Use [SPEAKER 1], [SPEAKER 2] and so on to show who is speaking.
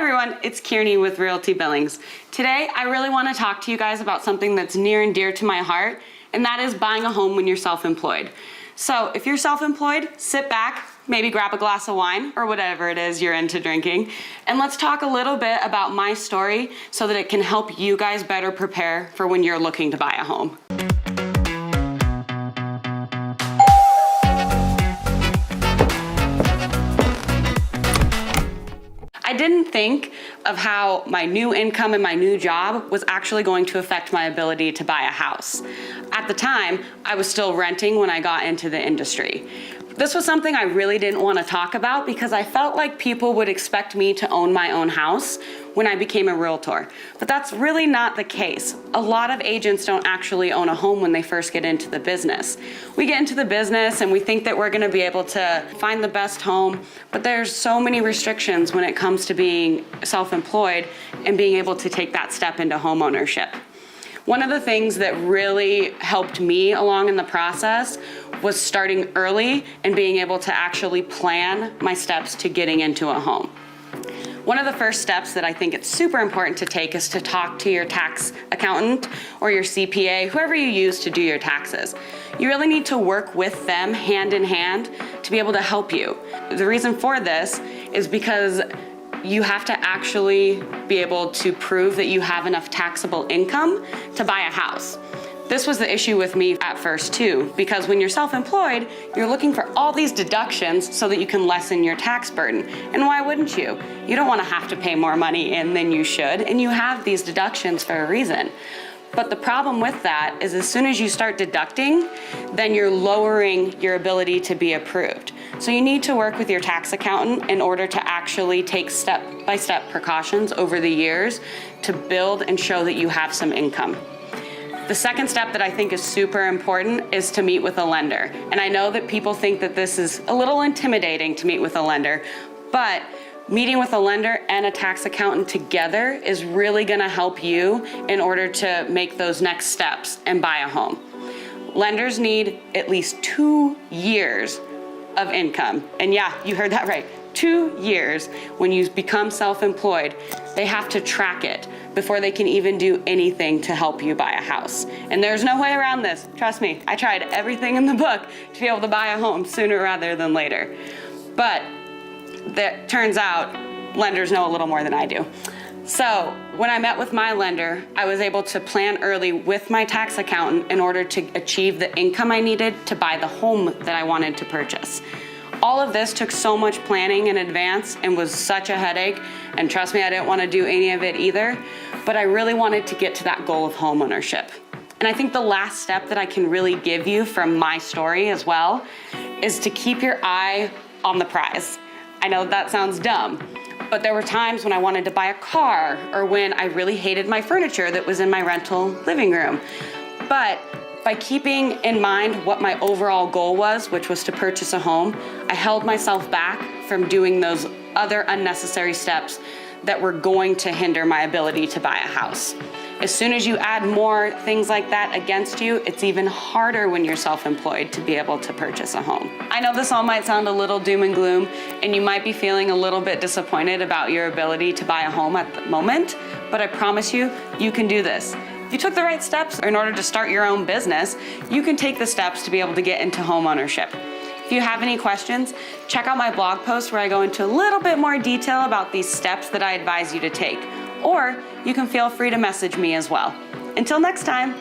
[SPEAKER 1] everyone, it's Kierney with Realty Billings. Today, I really want to talk to you guys about something that's near and dear to my heart, and that is buying a home when you're self-employed. So if you're self-employed, sit back, maybe grab a glass of wine or whatever it is you're into drinking, and let's talk a little bit about my story so that it can help you guys better prepare for when you're looking to buy a home. I didn't think of how my new income and my new job was actually going to affect my ability to buy a house. At the time, I was still renting when I got into the industry. This was something I really didn't want to talk about because I felt like people would expect me to own my own house when I became a realtor. But that's really not the case. A lot of agents don't actually own a home when they first get into the business. We get into the business and we think that we're going to be able to find the best home, but there's so many restrictions when it comes to being self-employed and being able to take that step into home ownership. One of the things that really helped me along in the process was starting early and being able to actually plan my steps to getting into a home. One of the first steps that I think it's super important to take is to talk to your tax accountant or your CPA, whoever you use to do your taxes. You really need to work with them hand in hand to be able to help you. The reason for this is because you have to actually be able to prove that you have enough taxable income to buy a house. This was the issue with me at first too, because when you're self-employed, you're looking for all these deductions so that you can lessen your tax burden. And why wouldn't you? You don't want to have to pay more money in than you should, and you have these deductions for a reason. But the problem with that is as soon as you start deducting, then you're lowering your ability to be approved. So you need to work with your tax accountant in order to actually take step-by-step precautions over the years to build and show that you have some income. The second step that I think is super important is to meet with a lender. And I know that people think that this is a little intimidating to meet with a lender, but meeting with a lender and a tax accountant together is really gonna help you in order to make those next steps and buy a home. Lenders need at least 2 years of income. And yeah, you heard that right, 2 years. When you become self-employed, they have to track it before they can even do anything to help you buy a house. And there's no way around this. Trust me, I tried everything in the book to be able to buy a home sooner rather than later. But that turns out lenders know a little more than I do. So when I met with my lender, I was able to plan early with my tax accountant in order to achieve the income I needed to buy the home that I wanted to purchase. All of this took so much planning in advance and was such a headache. And trust me, I didn't want to do any of it either, but I really wanted to get to that goal of home ownership. And I think the last step that I can really give you from my story as well is to keep your eye on the prize. I know that sounds dumb, but there were times when I wanted to buy a car or when I really hated my furniture that was in my rental living room. But by keeping in mind what my overall goal was, which was to purchase a home, I held myself back from doing those other unnecessary steps that were going to hinder my ability to buy a house. As soon as you add more things like that against you, it's even harder when you're self-employed to be able to purchase a home. I know this all might sound a little doom and gloom, and you might be feeling a little bit disappointed about your ability to buy a home at the moment, but I promise you, you can do this. If you took the right steps in order to start your own business, you can take the steps to be able to get into home ownership. If you have any questions, check out my blog post where I go into a little bit more detail about these steps that I advise you to take. Or you can feel free to message me as well. Until next time.